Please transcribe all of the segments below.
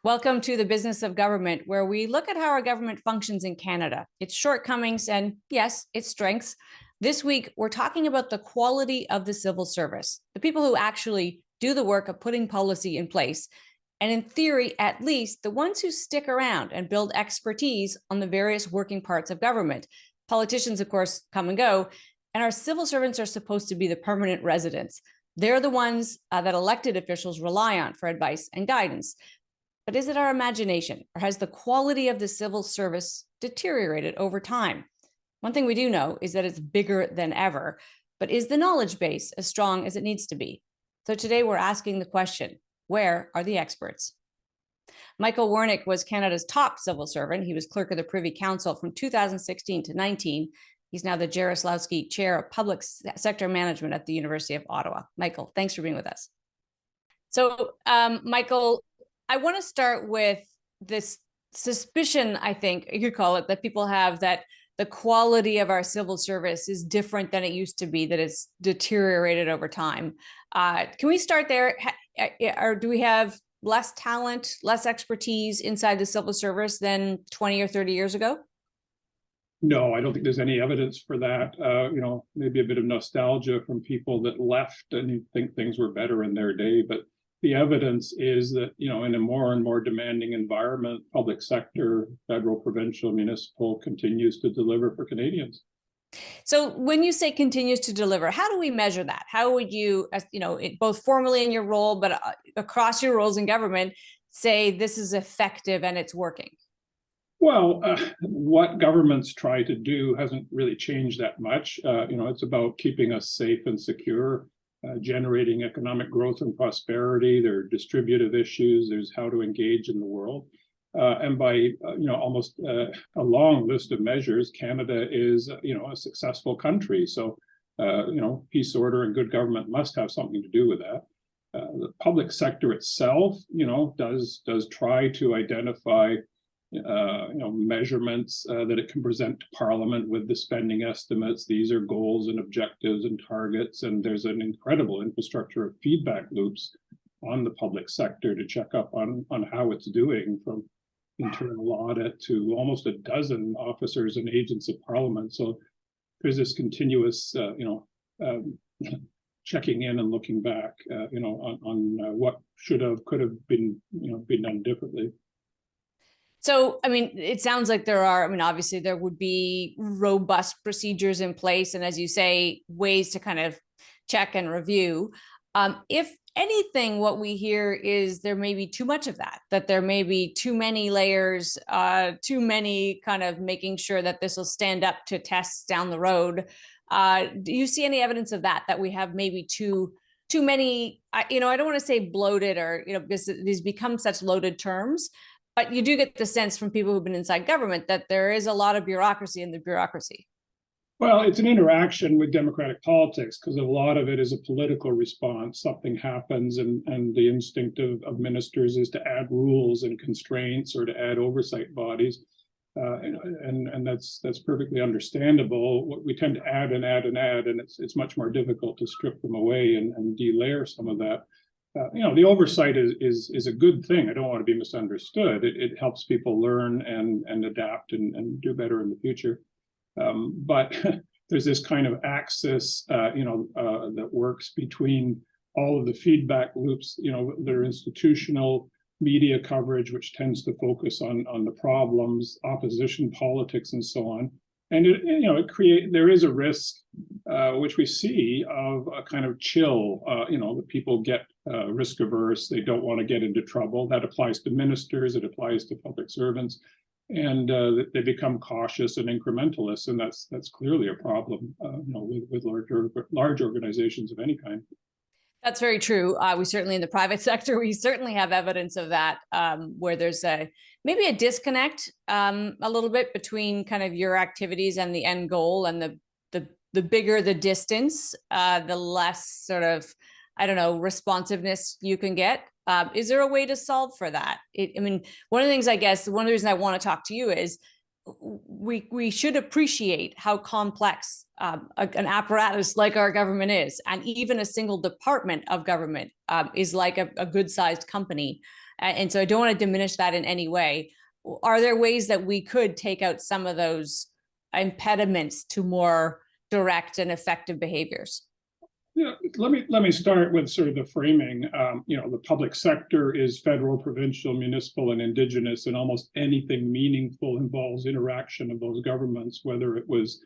Welcome to the Business of Government, where we look at how our government functions in Canada, its shortcomings, and yes, its strengths. This week, we're talking about the quality of the civil service, the people who actually do the work of putting policy in place. And in theory, at least, the ones who stick around and build expertise on the various working parts of government. Politicians, of course, come and go, and our civil servants are supposed to be the permanent residents. They're the ones that elected officials rely on for advice and guidance. But is it our imagination, or has the quality of the civil service deteriorated over time? One thing we do know is that it's bigger than ever, but is the knowledge base as strong as it needs to be? So today we're asking the question, where are the experts? Michael Wernick was Canada's top civil servant. He was clerk of the Privy Council from 2016 to 19. He's now the Jaroslawski Chair of Public Sector Management at the University of Ottawa. Michael, thanks for being with us. So, Michael, I want to start with this suspicion, I think you could call it, that people have that the quality of our civil service is different than it used to be, that it's deteriorated over time. Can we start there? Or do we have less talent, less expertise inside the civil service than 20 or 30 years ago? No, I don't think there's any evidence for that. Maybe a bit of nostalgia from people that left and you think things were better in their day, but the evidence is that, in a more and more demanding environment, public sector, federal, provincial, municipal continues to deliver for Canadians. So when you say continues to deliver, how do we measure that? How would you, both formally in your role, but across your roles in government, say this is effective and it's working? Well, what governments try to do hasn't really changed that much. It's about keeping us safe and secure, generating economic growth and prosperity. There are distributive issues. There's how to engage in the world. And by, almost a long list of measures, Canada is, a successful country. So, peace, order, and good government must have something to do with that. The public sector itself, does try to identify measurements that it can present to Parliament with the spending estimates. These are goals and objectives and targets, and there's an incredible infrastructure of feedback loops on the public sector to check up on how it's doing, from internal audit to almost a dozen officers and agents of Parliament. So there's this continuous, checking in and looking back, on what could have been done differently. So, it sounds like there are, obviously there would be robust procedures in place. And as you say, ways to kind of check and review. If anything, what we hear is there may be too much of that there may be too many layers, too many kind of making sure that this will stand up to tests down the road. Do you see any evidence of that we have maybe too many, I don't want to say bloated or, because these become such loaded terms. But you do get the sense from people who've been inside government that there is a lot of bureaucracy in the bureaucracy. Well, it's an interaction with democratic politics, because a lot of it is a political response. Something happens and the instinct of ministers is to add rules and constraints or to add oversight bodies. And that's perfectly understandable. We tend to add and add and add, and it's much more difficult to strip them away and delayer some of that. The oversight is a good thing. I don't want to be misunderstood. It helps people learn and adapt and do better in the future. But there's this kind of axis, that works between all of the feedback loops, their institutional media coverage, which tends to focus on the problems, opposition politics, and so on. And there is a risk, which we see, of a kind of chill. The people get risk averse. They don't want to get into trouble. That applies to ministers. It applies to public servants, and they become cautious and incrementalists. And that's clearly a problem, with large organizations of any kind. That's very true. We certainly in the private sector, we certainly have evidence of that, where there's maybe a disconnect a little bit between kind of your activities and the end goal, and the bigger the distance, the less sort of, responsiveness you can get. Is there a way to solve for that? One of the things, I guess, one of the reasons I want to talk to you is we should appreciate how complex an apparatus like our government is, and even a single department of government is like a good-sized company. And so I don't want to diminish that in any way. Are there ways that we could take out some of those impediments to more direct and effective behaviors? Yeah, let me start with sort of the framing. The public sector is federal, provincial, municipal, and indigenous, and almost anything meaningful involves interaction of those governments, whether it was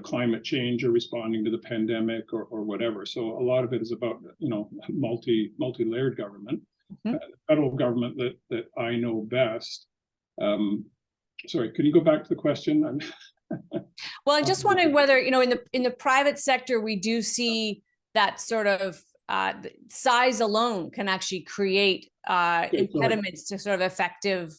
climate change or responding to the pandemic or whatever. So a lot of it is about multi-layered government. The federal government that I know best. Sorry, can you go back to the question? Well, I'm just wondering whether, in the private sector, we do see that sort of size alone can actually create impediments to sort of effective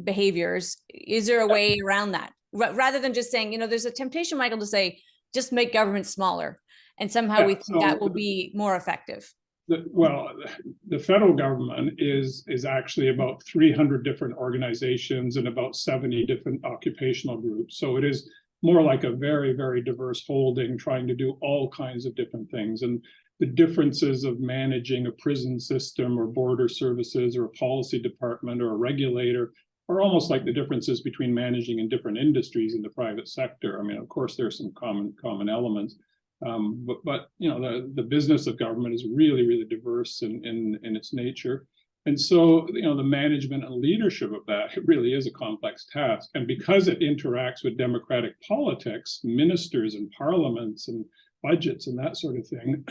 behaviors. Is there a way around that? Rather than just saying, there's a temptation, Michael, to say, just make government smaller. And somehow we think that will be more effective. The federal government is actually about 300 different organizations and about 70 different occupational groups. So it is more like a very, very diverse holding trying to do all kinds of different things. And the differences of managing a prison system or border services or a policy department or a regulator are almost like the differences between managing in different industries in the private sector. I mean, of course, there's some common elements. But the business of government is really, really diverse in its nature. And so, the management and leadership of that, it really is a complex task. And because it interacts with democratic politics, ministers and parliaments and budgets and that sort of thing,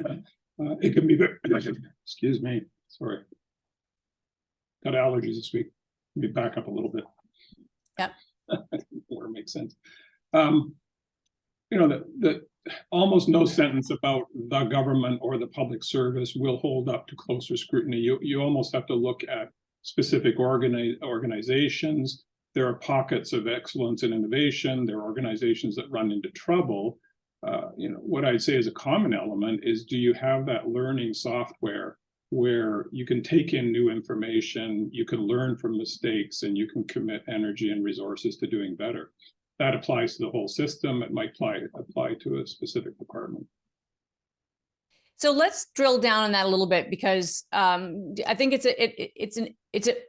it can be very, excuse me, sorry. Got allergies this week. Let me back up a little bit. Yep. Or makes sense. Almost no sentence about the government or the public service will hold up to closer scrutiny. You almost have to look at specific organizations. There are pockets of excellence and innovation. There are organizations that run into trouble. What I'd say is a common element is, do you have that learning software where you can take in new information, you can learn from mistakes, and you can commit energy and resources to doing better? That applies to the whole system. It might apply to a specific department. So let's drill down on that a little bit, because I think it's an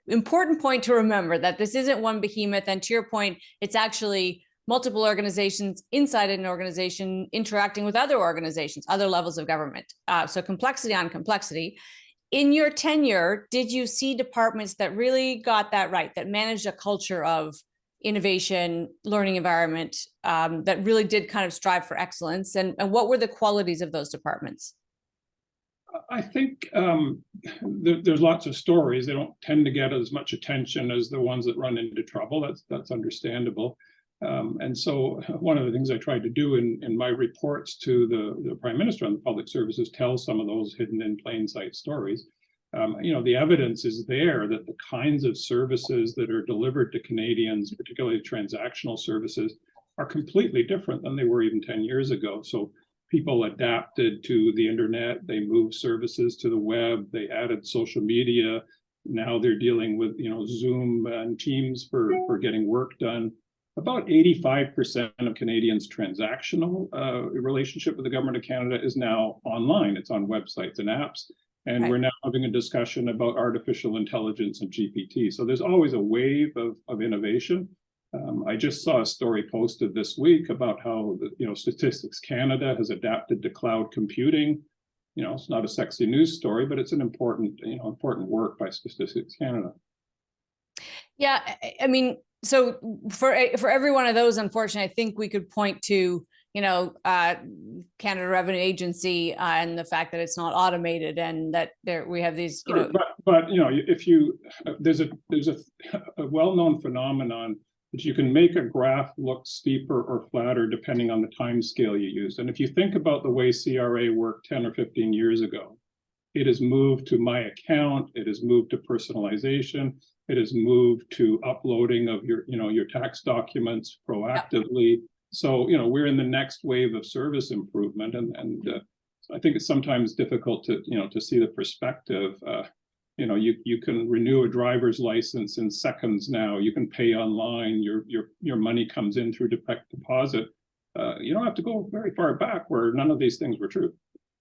important point to remember that this isn't one behemoth. And to your point, it's actually multiple organizations inside an organization interacting with other organizations, other levels of government. So complexity on complexity. In your tenure, did you see departments that really got that right, that managed a culture of innovation, learning environment, that really did kind of strive for excellence? And what were the qualities of those departments? I think there's lots of stories. They don't tend to get as much attention as the ones that run into trouble. That's understandable. And so one of the things I tried to do in my reports to the Prime Minister on the public service is tell some of those hidden in plain sight stories. The evidence is there that the kinds of services that are delivered to Canadians, particularly transactional services, are completely different than they were even 10 years ago. So people adapted to the internet, they moved services to the web, they added social media. Now they're dealing with Zoom and Teams for getting work done. About 85% of Canadians' transactional relationship with the government of Canada is now online. It's on websites and apps. And We're now having a discussion about artificial intelligence and GPT. So there's always a wave of innovation. I just saw a story posted this week about how Statistics Canada has adapted to cloud computing. It's not a sexy news story, but it's an important work by Statistics Canada. Yeah, I mean, so for every one of those, unfortunately, I think we could point to Canada Revenue Agency and the fact that it's not automated, and that we have these. Sure, but if there's a well-known phenomenon that you can make a graph look steeper or flatter depending on the time scale you use. And if you think about the way CRA worked 10 or 15 years ago, it has moved to my account, it has moved to personalization, it has moved to uploading of your tax documents proactively. Yep. So we're in the next wave of service improvement, and I think it's sometimes difficult to see the perspective. You can renew a driver's license in seconds now. You can pay online. Your money comes in through direct deposit. You don't have to go very far back where none of these things were true.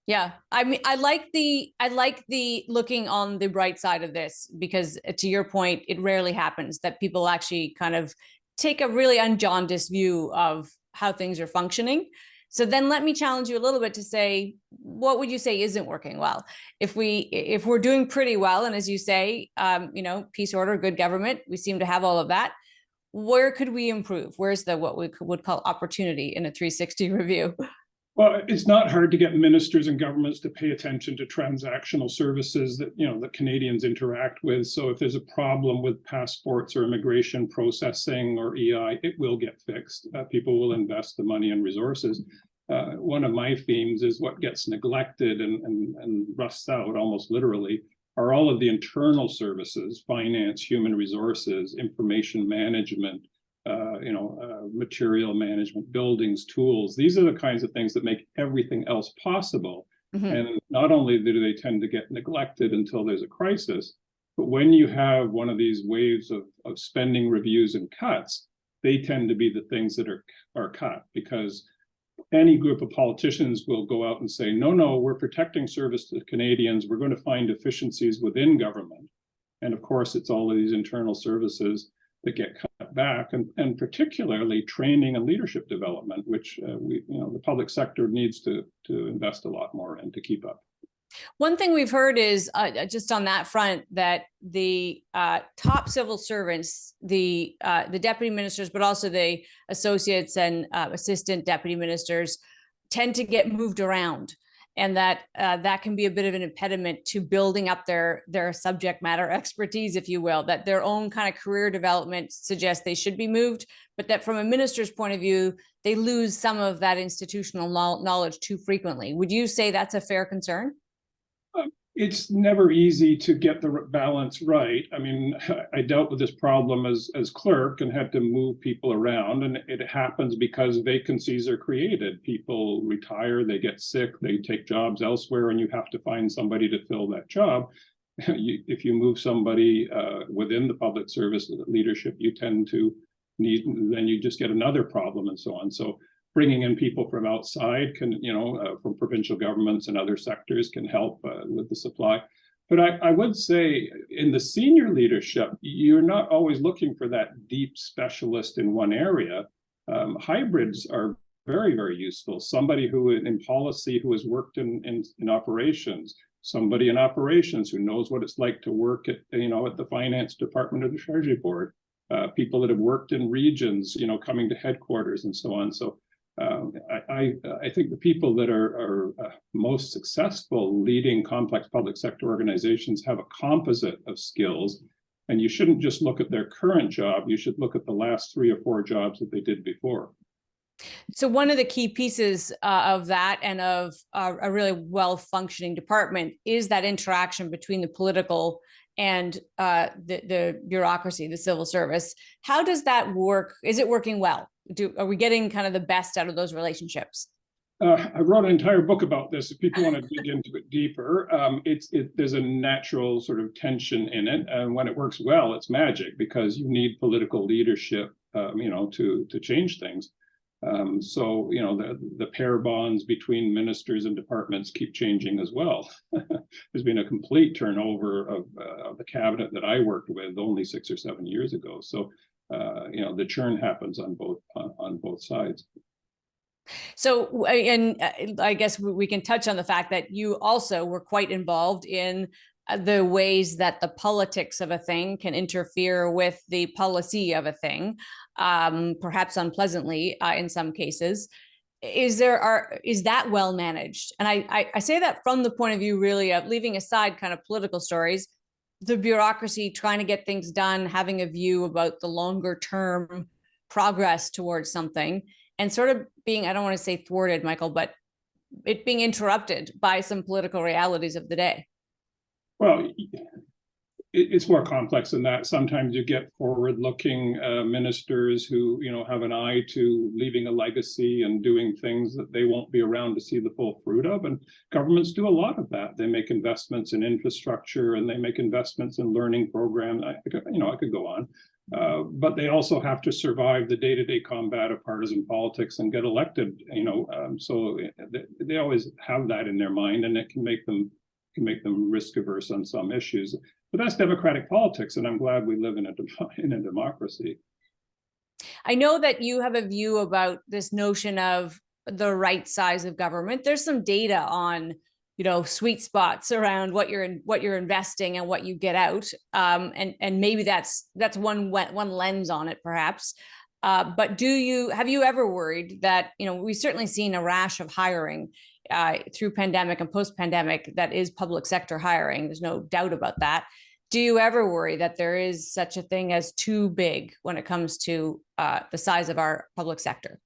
Yeah, I mean, I like the looking on the bright side of this, because to your point, it rarely happens that people actually kind of take a really unjaundiced view of how things are functioning. So then let me challenge you a little bit to say, what would you say isn't working well? If we're doing pretty well, and as you say, peace, order, good government, we seem to have all of that. Where could we improve? Where's the what we would call opportunity in a 360 review? Well, it's not hard to get ministers and governments to pay attention to transactional services that, that Canadians interact with. So if there's a problem with passports or immigration processing or EI, it will get fixed. People will invest the money and resources. One of my themes is what gets neglected and rusts out almost literally are all of the internal services: finance, human resources, information management, material management, buildings, tools. These are the kinds of things that make everything else possible. Mm-hmm. And not only do they tend to get neglected until there's a crisis, but when you have one of these waves of spending reviews and cuts, they tend to be the things that are cut, because any group of politicians will go out and say, no, we're protecting service to Canadians. We're going to find efficiencies within government. And of course, it's all of these internal services that get cut back, and particularly training and leadership development, which the public sector needs to invest a lot more in to keep up. One thing we've heard is just on that front that the top civil servants, the deputy ministers, but also the associates and assistant deputy ministers, tend to get moved around, and that that can be a bit of an impediment to building up their subject matter expertise, if you will, that their own kind of career development suggests they should be moved, but that from a minister's point of view, they lose some of that institutional knowledge too frequently. Would you say that's a fair concern? It's never easy to get the balance right. I mean, I dealt with this problem as clerk and had to move people around, and it happens because vacancies are created. People retire, they get sick, they take jobs elsewhere, and you have to find somebody to fill that job. If you move somebody within the public service leadership, you tend to then you just get another problem, and so on. So bringing in people from outside can, from provincial governments and other sectors can help with the supply. But I would say in the senior leadership, you're not always looking for that deep specialist in one area. Hybrids are very, very useful. Somebody who in policy who has worked in operations, somebody in operations who knows what it's like to work at the finance department or the treasury board, people that have worked in regions, coming to headquarters and so on. So I think the people that are most successful leading complex public sector organizations have a composite of skills, and you shouldn't just look at their current job. You should look at the last 3 or 4 jobs that they did before. So one of the key pieces of that and of a really well-functioning department is that interaction between the political and the bureaucracy, the civil service. How does that work? Is it working well? Are we getting kind of the best out of those relationships? I wrote an entire book about this. If people want to dig into it deeper, there's a natural sort of tension in it, and when it works well, it's magic, because you need political leadership, to change things. So the pair bonds between ministers and departments keep changing as well. There's been a complete turnover of the cabinet that I worked with only 6 or 7 years ago. So the churn happens on both sides. So, and I guess we can touch on the fact that you also were quite involved in the ways that the politics of a thing can interfere with the policy of a thing, perhaps unpleasantly in some cases. Is that well managed? And I say that from the point of view really of leaving aside kind of political stories, the bureaucracy trying to get things done, having a view about the longer term progress towards something, and sort of being, I don't want to say thwarted, Michael, but it being interrupted by some political realities of the day. Well, it's more complex than that. Sometimes you get forward-looking ministers who, have an eye to leaving a legacy and doing things that they won't be around to see the full fruit of. And governments do a lot of that. They make investments in infrastructure, and they make investments in learning programs. I could go on. But they also have to survive the day-to-day combat of partisan politics and get elected. So they always have that in their mind, and it can make them risk averse on some issues. But that's democratic politics, and I'm glad we live in a democracy. I know that you have a view about this notion of the right size of government. There's some data on, sweet spots around what you're investing and what you get out, and maybe that's one lens on it, perhaps. But have you ever worried that we've certainly seen a rash of hiring through pandemic and post-pandemic that is public sector hiring? There's no doubt about that. Do you ever worry that there is such a thing as too big when it comes to the size of our public sector?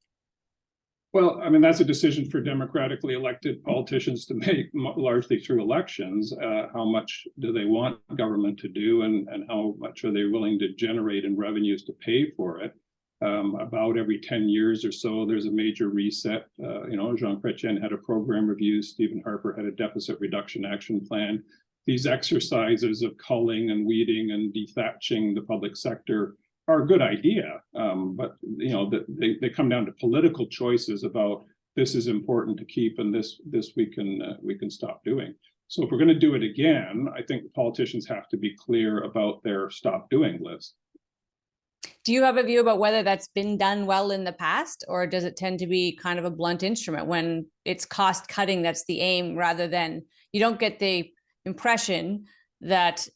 Well, I mean, that's a decision for democratically elected politicians to make, largely through elections. How much do they want government to do, and how much are they willing to generate in revenues to pay for it? About every 10 years or so, there's a major reset. Jean Chrétien had a program review. Stephen Harper had a deficit reduction action plan. These exercises of culling and weeding and dethatching the public sector are a good idea, but they come down to political choices about this is important to keep and this we can stop doing. So if we're going to do it again, I think politicians have to be clear about their stop doing list. Do you have a view about whether that's been done well in the past, or does it tend to be kind of a blunt instrument when it's cost cutting that's the aim, rather than, you don't get the impression that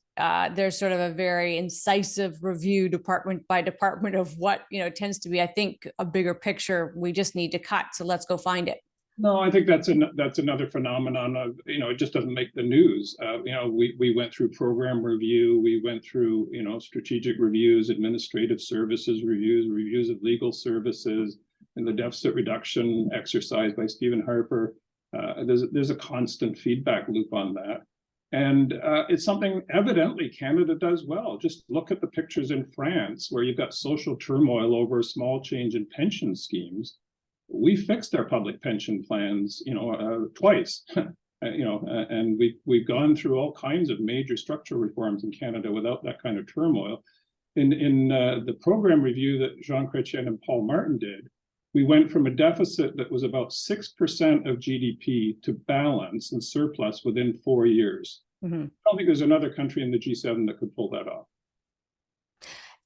there's sort of a very incisive review department by department of what tends to be, I think, a bigger picture. We just need to cut, so let's go find it. No, I think that's another phenomenon of, it just doesn't make the news. We went through program review, we went through strategic reviews, administrative services reviews of legal services, and the deficit reduction exercise by Stephen Harper. There's a constant feedback loop on that. And it's something evidently Canada does well. Just look at the pictures in France, where you've got social turmoil over a small change in pension schemes. We fixed our public pension plans, twice, and we've gone through all kinds of major structural reforms in Canada without that kind of turmoil. In the program review that Jean Chrétien and Paul Martin did, we went from a deficit that was about 6% of GDP to balance and surplus within 4 years. Mm-hmm. I don't think there's another country in the G7 that could pull that off.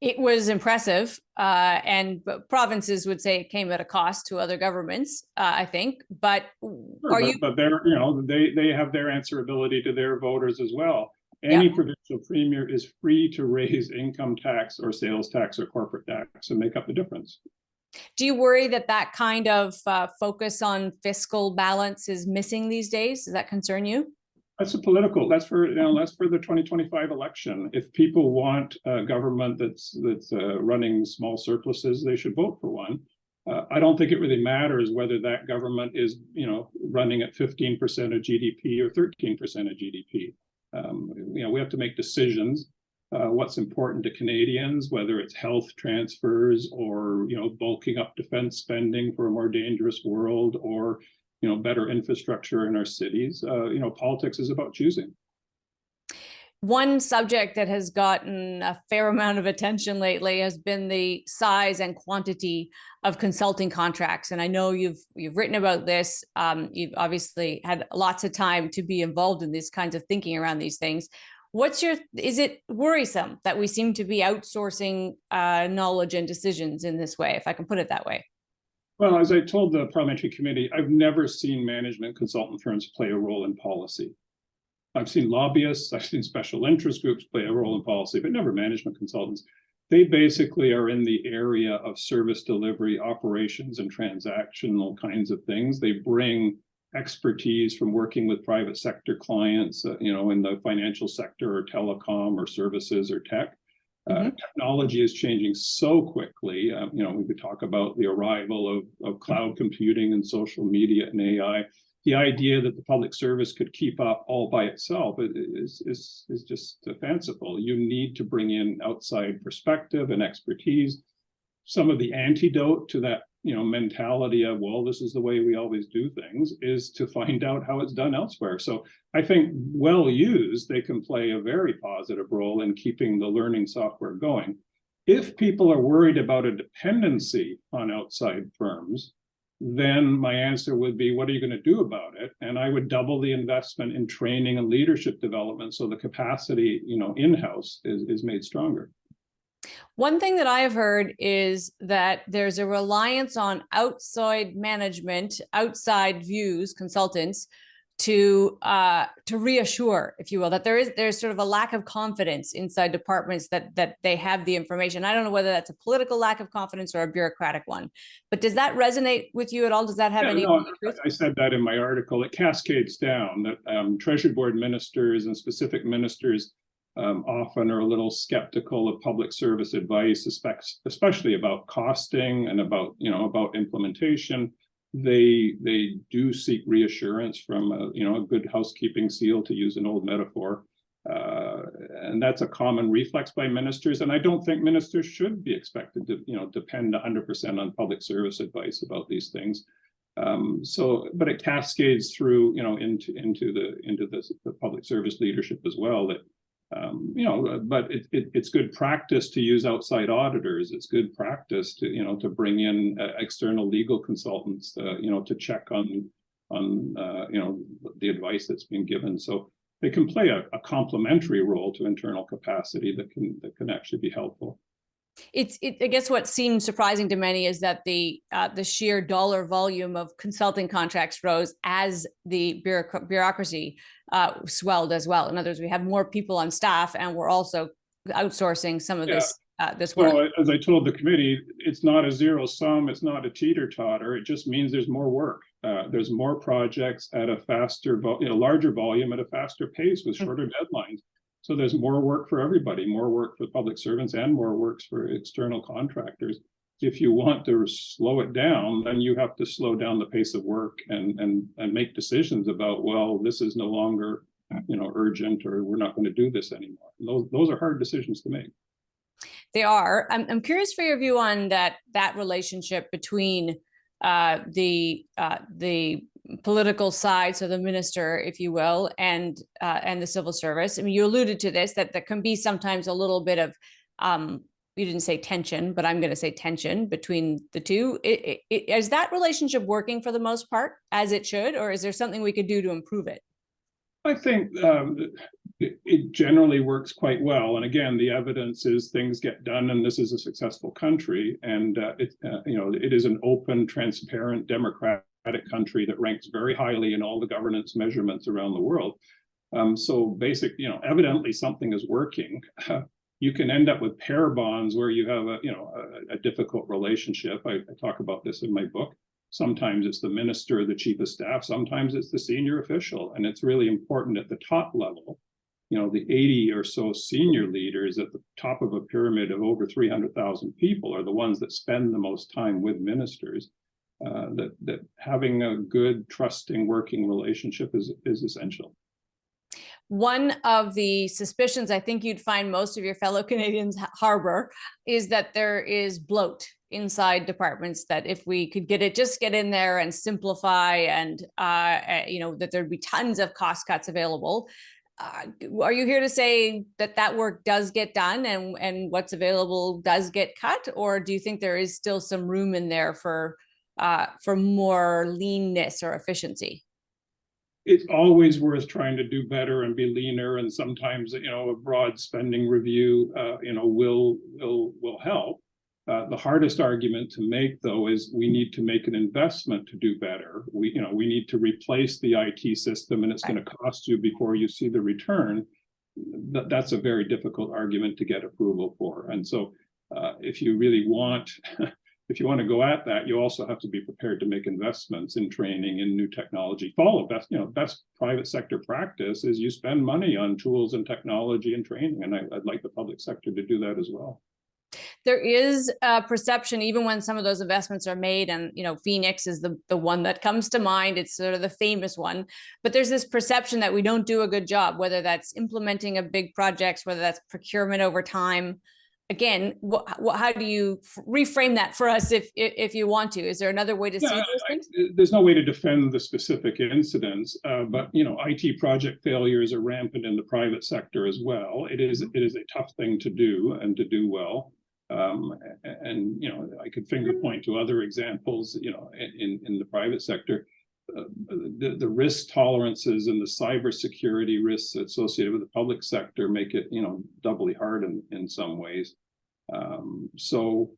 It was impressive, and provinces would say it came at a cost to other governments, I think. But sure, but they're, they have their answerability to their voters as well. Any provincial premier is free to raise income tax or sales tax or corporate tax and make up the difference. Do you worry that kind of focus on fiscal balance is missing these days? Does that concern you? That's that's for the 2025 election. If people want a government that's running small surpluses, they should vote for one. I don't think it really matters whether that government is running at 15% of GDP or 13% of GDP. We have to make decisions. What's important to Canadians, whether it's health transfers or bulking up defense spending for a more dangerous world, or better infrastructure in our cities. Politics is about choosing. One subject that has gotten a fair amount of attention lately has been the size and quantity of consulting contracts. And I know you've written about this. You've obviously had lots of time to be involved in these kinds of thinking around these things. Is it worrisome that we seem to be outsourcing knowledge and decisions in this way, if I can put it that way? Well, as I told the parliamentary committee, I've never seen management consultant firms play a role in policy. I've seen lobbyists, I've seen special interest groups play a role in policy, but never management consultants. They basically are in the area of service delivery, operations, and transactional kinds of things. They bring expertise from working with private sector clients, in the financial sector or telecom or services or tech. Technology is changing so quickly. We could talk about the arrival of cloud computing and social media and AI. The idea that the public service could keep up all by itself is just fanciful. You need to bring in outside perspective and expertise. Some of the antidote to that mentality of, well, this is the way we always do things, is to find out how it's done elsewhere. So I think, well used, they can play a very positive role in keeping the learning software going. If people are worried about a dependency on outside firms, then my answer would be, what are you going to do about it? And I would double the investment in training and leadership development so the capacity, in-house is made stronger. One thing that I have heard is that there's a reliance on outside management, outside views, consultants, to reassure, if you will, that there's sort of a lack of confidence inside departments that they have the information. I don't know whether that's a political lack of confidence or a bureaucratic one, but does that resonate with you at all? Does that have any truth? I said that in my article. It cascades down that Treasury Board ministers and specific ministers often are a little skeptical of public service advice, especially about costing and about implementation. They do seek reassurance from a good housekeeping seal, to use an old metaphor, and that's a common reflex by ministers. And I don't think ministers should be expected to depend 100% on public service advice about these things. But it cascades through into the public service leadership as well. That but it's good practice to use outside auditors. It's good practice to bring in external legal consultants, to check on the advice that's being given. So they can play a complementary role to internal capacity that can actually be helpful. I guess what seems surprising to many is that the sheer dollar volume of consulting contracts rose as the bureaucracy swelled as well. In other words, we have more people on staff, and we're also outsourcing some of this work. Well, as I told the committee, it's not a zero sum. It's not a teeter-totter. It just means there's more work. There's more projects at a faster, larger volume at a faster pace with shorter deadlines. So there's more work for everybody, more work for public servants and more work for external contractors. If you want to slow it down, then you have to slow down the pace of work and make decisions about, well, this is no longer urgent, or we're not going to do this anymore. Those are hard decisions to make. They are. I'm curious for your view on that relationship between the political side, so the minister, if you will, and the civil service. I mean, you alluded to this, that there can be sometimes a little bit of, you didn't say tension, but I'm going to say tension between the two. Is that relationship working for the most part as it should, or is there something we could do to improve it? I think it generally works quite well. And again, the evidence is things get done, and this is a successful country. And it is an open, transparent, democratic country that ranks very highly in all the governance measurements around the world. So evidently something is working. You can end up with pair bonds where you have a difficult relationship. I talk about this in my book. Sometimes it's the minister, the chief of staff. Sometimes it's the senior official. And it's really important at the top level. The 80 or so senior leaders at the top of a pyramid of over 300,000 people are the ones that spend the most time with ministers. That having a good, trusting, working relationship is essential. One of the suspicions I think you'd find most of your fellow Canadians harbor is that there is bloat inside departments, that if we could get in there and simplify, and that there'd be tons of cost cuts available. Are you here to say that work does get done and what's available does get cut, or do you think there is still some room in there for more leanness or efficiency? It's always worth trying to do better and be leaner, and sometimes a broad spending review will help. The hardest argument to make, though, is we need to make an investment to do better. We need to replace the IT system, and it's going to cost you before you see the return. That's a very difficult argument to get approval for. And so, if you really want to go at that, you also have to be prepared to make investments in training, in new technology. Follow best private sector practice is you spend money on tools and technology and training, and I'd like the public sector to do that as well. There is a perception, even when some of those investments are made, and Phoenix is the one that comes to mind. It's sort of the famous one, but there's this perception that we don't do a good job, whether that's implementing a big projects, whether that's procurement over time. Again, how do you reframe that for us if you want to? Is there another way to see those things? There's no way to defend the specific incidents, but IT project failures are rampant in the private sector as well. It is a tough thing to do, and to do well. And I could finger point to other examples, in the private sector. The risk tolerances and the cybersecurity risks associated with the public sector make it, doubly hard in some ways. So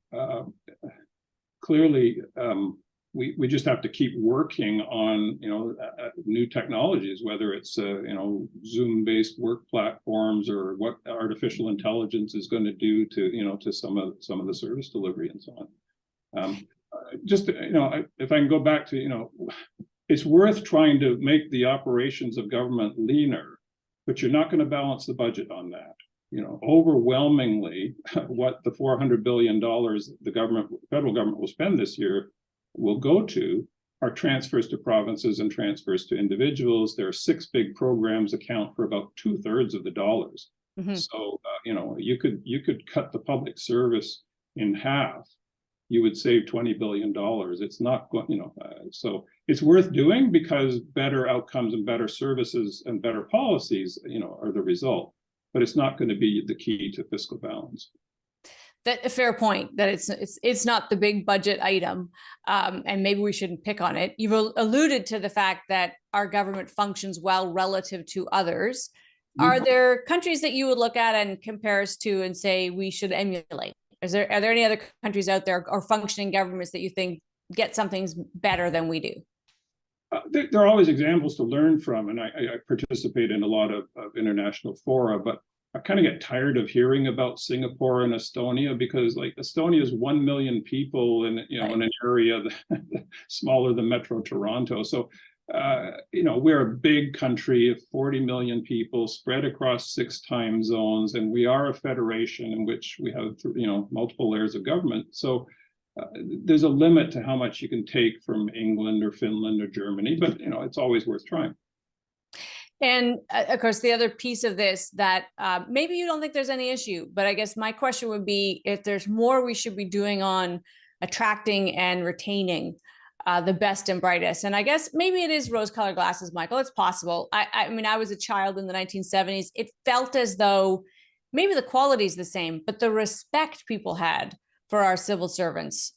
clearly, we just have to keep working on new technologies, whether it's Zoom-based work platforms or what artificial intelligence is going to do to some of the service delivery and so on. If I can go back to it's worth trying to make the operations of government leaner, but you're not going to balance the budget on that. Overwhelmingly, what the $400 billion the federal government will spend this year will go to are transfers to provinces and transfers to individuals. There are 6 big programs account for about 2/3 of the dollars. Mm-hmm. So you could cut the public service in half. You would save $20 billion. It's not going, so it's worth doing because better outcomes and better services and better policies, are the result. But it's not going to be the key to fiscal balance. That's a fair point, that it's not the big budget item, and maybe we shouldn't pick on it. You've alluded to the fact that our government functions well relative to others. Mm-hmm. Are there countries that you would look at and compare us to and say we should emulate? Are there any other countries out there or functioning governments that you think get something better than we do? There are always examples to learn from, and I participate in a lot of international fora, but I kind of get tired of hearing about Singapore and Estonia because, Estonia is 1 million people in in an area smaller than Metro Toronto. So, we're a big country of 40 million people spread across 6 time zones, and we are a federation in which we have multiple layers of government. So. There's a limit to how much you can take from England or Finland or Germany, but it's always worth trying. And of course, the other piece of this that maybe you don't think there's any issue, but I guess my question would be if there's more we should be doing on attracting and retaining the best and brightest. And I guess maybe it is rose-colored glasses, Michael. It's possible. I mean, I was a child in the 1970s. It felt as though maybe the quality is the same, but the respect people had for our civil servants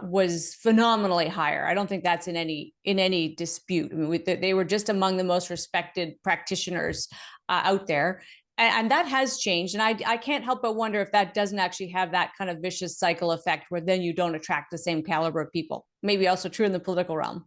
was phenomenally higher. I don't think that's in any dispute. I mean, they were just among the most respected practitioners out there, and that has changed. And I can't help but wonder if that doesn't actually have that kind of vicious cycle effect, where then you don't attract the same caliber of people. Maybe also true in the political realm.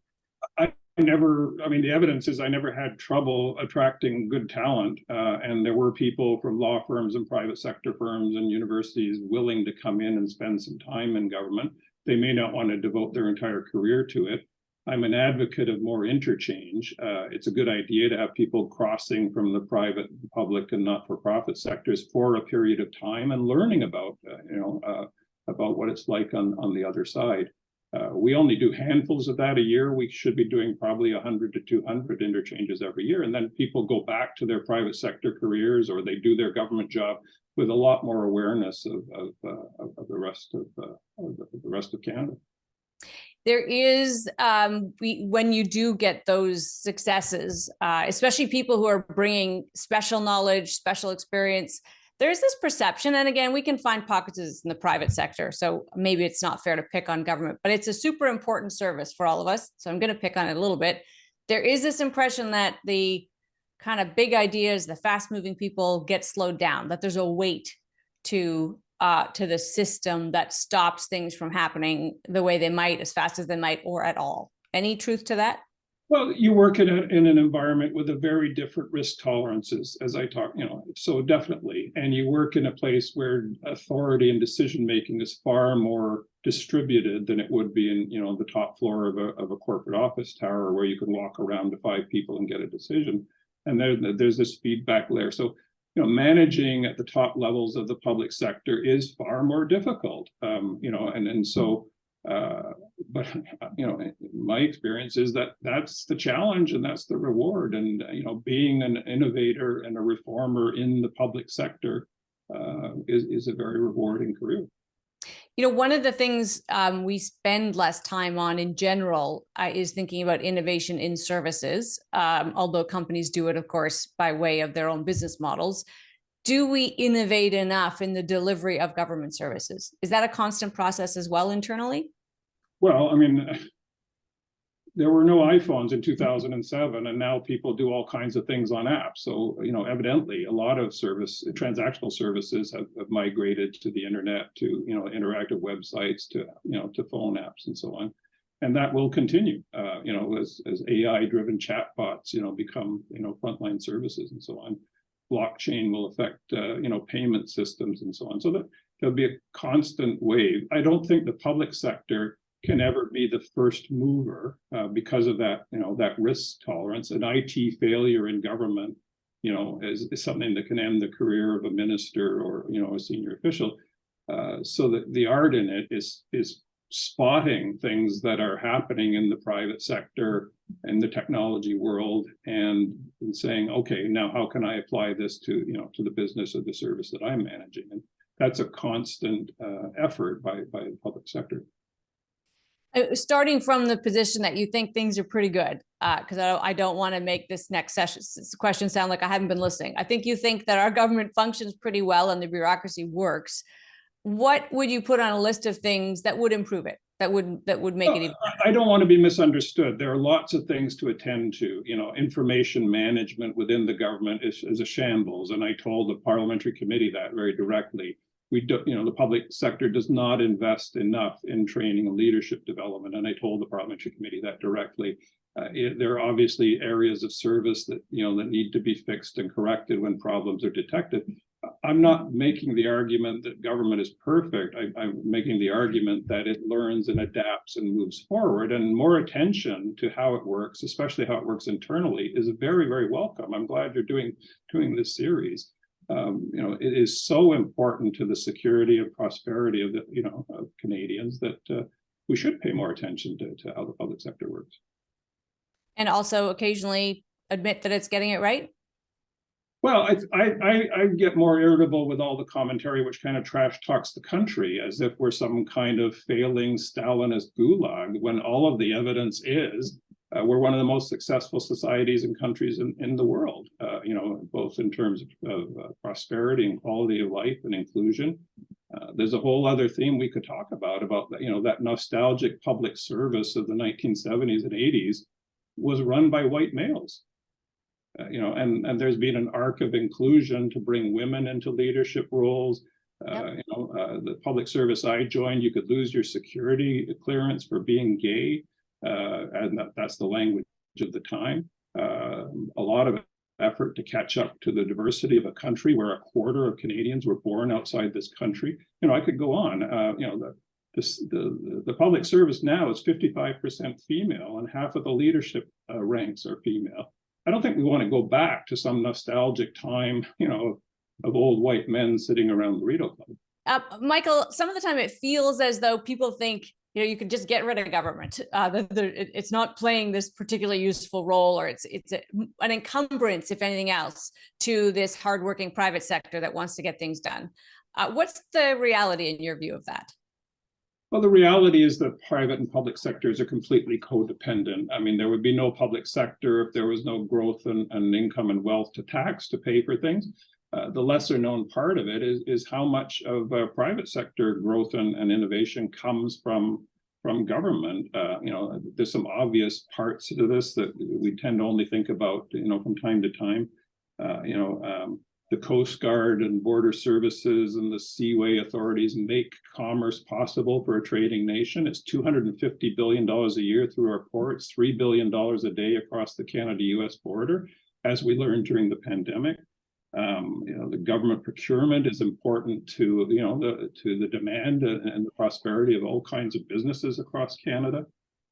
The evidence is I never had trouble attracting good talent. And there were people from law firms and private sector firms and universities willing to come in and spend some time in government. They may not want to devote their entire career to it. I'm an advocate of more interchange. It's a good idea to have people crossing from the private, public, and not-for-profit sectors for a period of time and learning about what it's like on the other side. We only do handfuls of that a year. We should be doing probably 100 to 200 interchanges every year. And then people go back to their private sector careers, or they do their government job with a lot more awareness of the rest of Canada. There is, when you do get those successes, especially people who are bringing special knowledge, special experience, there's this perception, and again, we can find pockets in the private sector, so maybe it's not fair to pick on government, but it's a super important service for all of us, so I'm going to pick on it a little bit. There is this impression that the kind of big ideas, the fast-moving people get slowed down, that there's a weight to the system that stops things from happening the way they might, as fast as they might, or at all. Any truth to that? Well, you work in an environment with a very different risk tolerances, as I talk, so definitely. And you work in a place where authority and decision-making is far more distributed than it would be in, the top floor of a corporate office tower where you can walk around to 5 people and get a decision. And there's this feedback layer. So, managing at the top levels of the public sector is far more difficult, but my experience is that that's the challenge and that's the reward. And being an innovator and a reformer in the public sector is a very rewarding career. One of the things we spend less time on in general is thinking about innovation in services, although companies do it, of course, by way of their own business models. do we innovate enough in the delivery of government services? Is that a constant process as well internally? Well, I mean, there were no iPhones in 2007, and now people do all kinds of things on apps. So, evidently a lot of transactional services have migrated to the internet, to, interactive websites, to phone apps and so on. And that will continue, as AI-driven chatbots, become, frontline services and so on. Blockchain will affect, payment systems and so on. So that there'll be a constant wave. I don't think the public sector can ever be the first mover because of that, that risk tolerance. An IT failure in government, is something that can end the career of a minister or, a senior official. So that the art in it is spotting things that are happening in the private sector and the technology world, and saying, okay, now how can I apply this to, to the business or the service that I'm managing? And that's a constant effort by the public sector. Starting from the position that you think things are pretty good, because I don't want to make this next question sound like I haven't been listening. I think you think that our government functions pretty well and the bureaucracy works. What would you put on a list of things that would improve it, that would make it even better? I don't want to be misunderstood. There are lots of things to attend to. Information management within the government is a shambles, and I told the parliamentary committee that very directly. The public sector does not invest enough in training and leadership development, and I told the parliamentary committee that directly. There are obviously areas of service that that need to be fixed and corrected when problems are detected. I'm not making the argument that government is perfect. I'm making the argument that it learns and adapts and moves forward, and more attention to how it works, especially how it works internally, is very, very welcome. I'm glad you're doing this series. It is so important to the security and prosperity of of Canadians that we should pay more attention to how the public sector works. And also occasionally admit that it's getting it right. Well, I get more irritable with all the commentary which kind of trash talks the country as if we're some kind of failing Stalinist gulag, when all of the evidence is we're one of the most successful societies and countries in the world, both in terms of prosperity and quality of life and inclusion. There's a whole other theme we could talk about that nostalgic public service of the 1970s and 80s was run by white males. And there's been an arc of inclusion to bring women into leadership roles. The public service I joined, you could lose your security clearance for being gay, and that's the language of the time. A lot of effort to catch up to the diversity of a country where a quarter of Canadians were born outside this country. I could go on. The public service now is 55% female, and half of the leadership ranks are female. I don't think we want to go back to some nostalgic time, of old white men sitting around the Rideau Club. Michael, some of the time it feels as though people think, you could just get rid of government. It's not playing this particularly useful role, or it's an encumbrance, if anything else, to this hardworking private sector that wants to get things done. What's the reality in your view of that? Well, the reality is that private and public sectors are completely codependent. I mean, there would be no public sector if there was no growth and income and wealth to tax to pay for things. The lesser known part of it is how much of private sector growth and innovation comes from government. There's some obvious parts to this that we tend to only think about, from time to time. The Coast Guard and border services and the seaway authorities make commerce possible for a trading nation. It's $250 billion a year through our ports, $3 billion a day across the Canada-US border, as we learned during the pandemic. The government procurement is important to the demand and the prosperity of all kinds of businesses across Canada.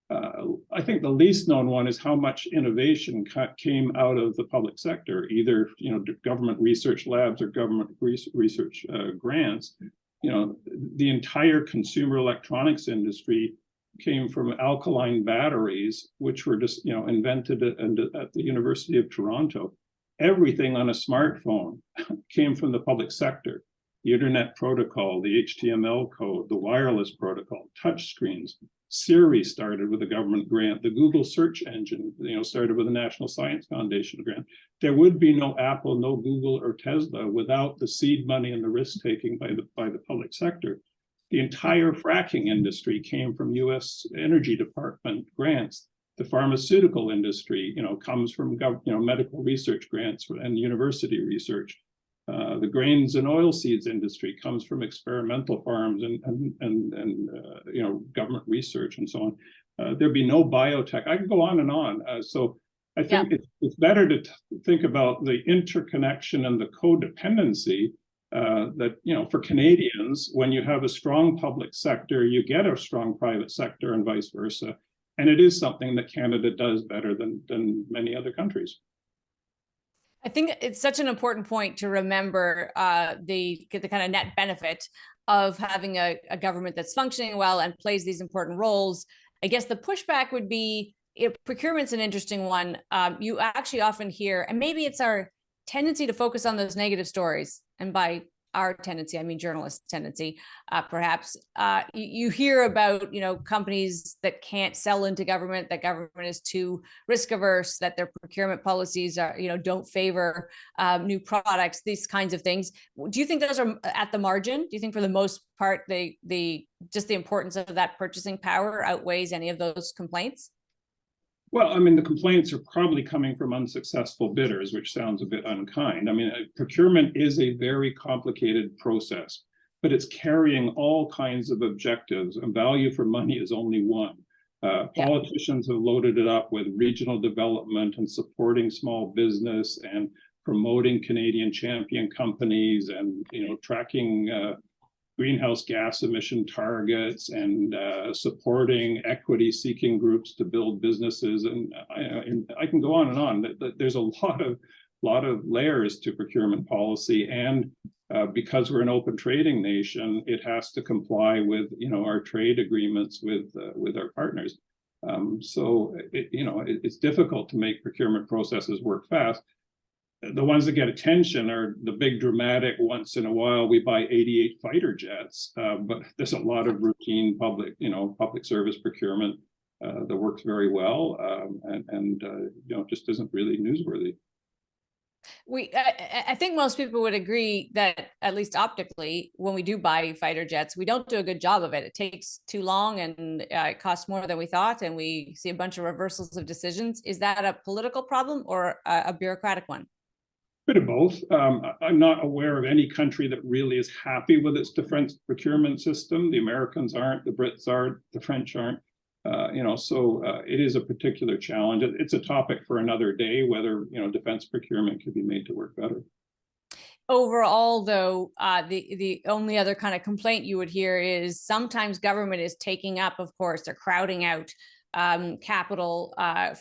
I think the least known one is how much innovation came out of the public sector, either government research labs or government research grants. The entire consumer electronics industry came from alkaline batteries, which were just invented at the University of Toronto. Everything on a smartphone came from the public sector. The internet protocol, the HTML code, the wireless protocol, touch screens, Siri started with a government grant. The Google search engine, started with a National Science Foundation grant. There would be no Apple, no Google, or Tesla without the seed money and the risk taking by the public sector. The entire fracking industry came from U.S. Energy Department grants. The pharmaceutical industry, comes from medical research grants and university research. The grains and oilseeds industry comes from experimental farms and government research and so on. There'd be no biotech. I could go on and on. So I think it's better to think about the interconnection and the codependency that, for Canadians, when you have a strong public sector, you get a strong private sector and vice versa. And it is something that Canada does better than many other countries. I think it's such an important point to remember the kind of net benefit of having a government that's functioning well and plays these important roles. I guess the pushback would be, procurement's an interesting one. You actually often hear, and maybe it's our tendency to focus on those negative stories, and by our tendency, I mean journalists' tendency, perhaps. You hear about, companies that can't sell into government, that government is too risk averse, that their procurement policies are, don't favor new products, these kinds of things. Do you think those are at the margin? Do you think for the most part, just the importance of that purchasing power outweighs any of those complaints? Well, I mean, the complaints are probably coming from unsuccessful bidders, which sounds a bit unkind. I mean, procurement is a very complicated process, but it's carrying all kinds of objectives, and value for money is only one. Politicians have loaded it up with regional development and supporting small business and promoting Canadian champion companies and, tracking greenhouse gas emission targets and supporting equity-seeking groups to build businesses, and I can go on and on. There's a lot of layers to procurement policy, and because we're an open trading nation, it has to comply with our trade agreements with our partners. So it's difficult to make procurement processes work fast. The ones that get attention are the big dramatic, once in a while we buy 88 fighter jets, but there's a lot of routine public service procurement that works very well, and just isn't really newsworthy. I think most people would agree that, at least optically, when we do buy fighter jets, we don't do a good job of it. It takes too long, and it costs more than we thought, and we see a bunch of reversals of decisions. Is that a political problem or a bureaucratic one? Bit of both. I'm not aware of any country that really is happy with its defense procurement system. The Americans aren't, the Brits aren't, the French aren't. So it is a particular challenge. It's a topic for another day, whether defense procurement could be made to work better. Overall, though, the only other kind of complaint you would hear is sometimes government is taking up, of course, they're crowding out capital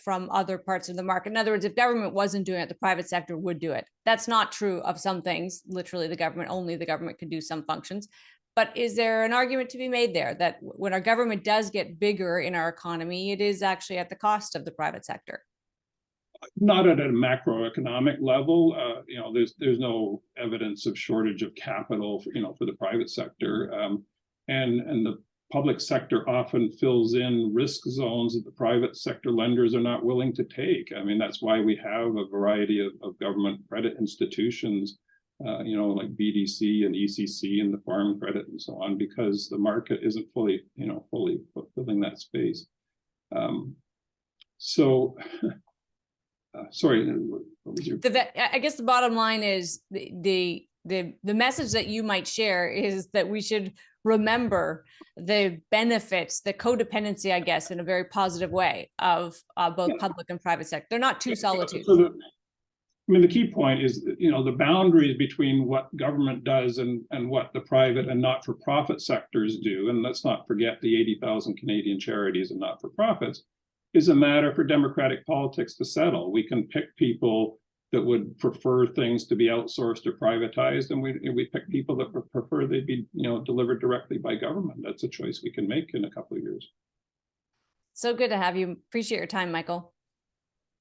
from other parts of the market. In other words, if government wasn't doing it, the private sector would do it. That's not true of some things. Literally, only the government could do some functions. But is there an argument to be made there that when our government does get bigger in our economy, it is actually at the cost of the private sector? Not at a macroeconomic level. There's no evidence of shortage of capital for the private sector, and the public sector often fills in risk zones that the private sector lenders are not willing to take. I mean, that's why we have a variety of government credit institutions, like BDC and ECC and the farm credit and so on, because the market isn't fully fulfilling that space. Sorry, what was your? I guess the bottom line is the message that you might share is that we should remember the benefits, the codependency, I guess, in a very positive way, of both public and private sector. They're not two solitudes. The key point is, the boundaries between what government does and what the private and not-for-profit sectors do, and let's not forget the 80,000 Canadian charities and not-for-profits, is a matter for democratic politics to settle. We can pick people that would prefer things to be outsourced or privatized, and we pick people that prefer they be delivered directly by government. That's a choice we can make in a couple of years. So good to have you. Appreciate your time, Michael.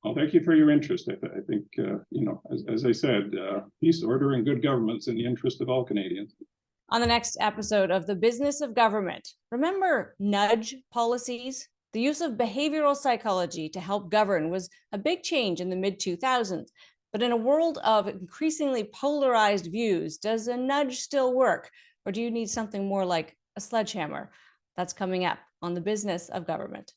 Well, thank you for your interest. I think as I said, peace, order, and good government's in the interest of all Canadians. On the next episode of The Business of Government, remember nudge policies? The use of behavioral psychology to help govern was a big change in the mid-2000s. But in a world of increasingly polarized views, does a nudge still work? Or do you need something more like a sledgehammer? That's coming up on The Business of Government.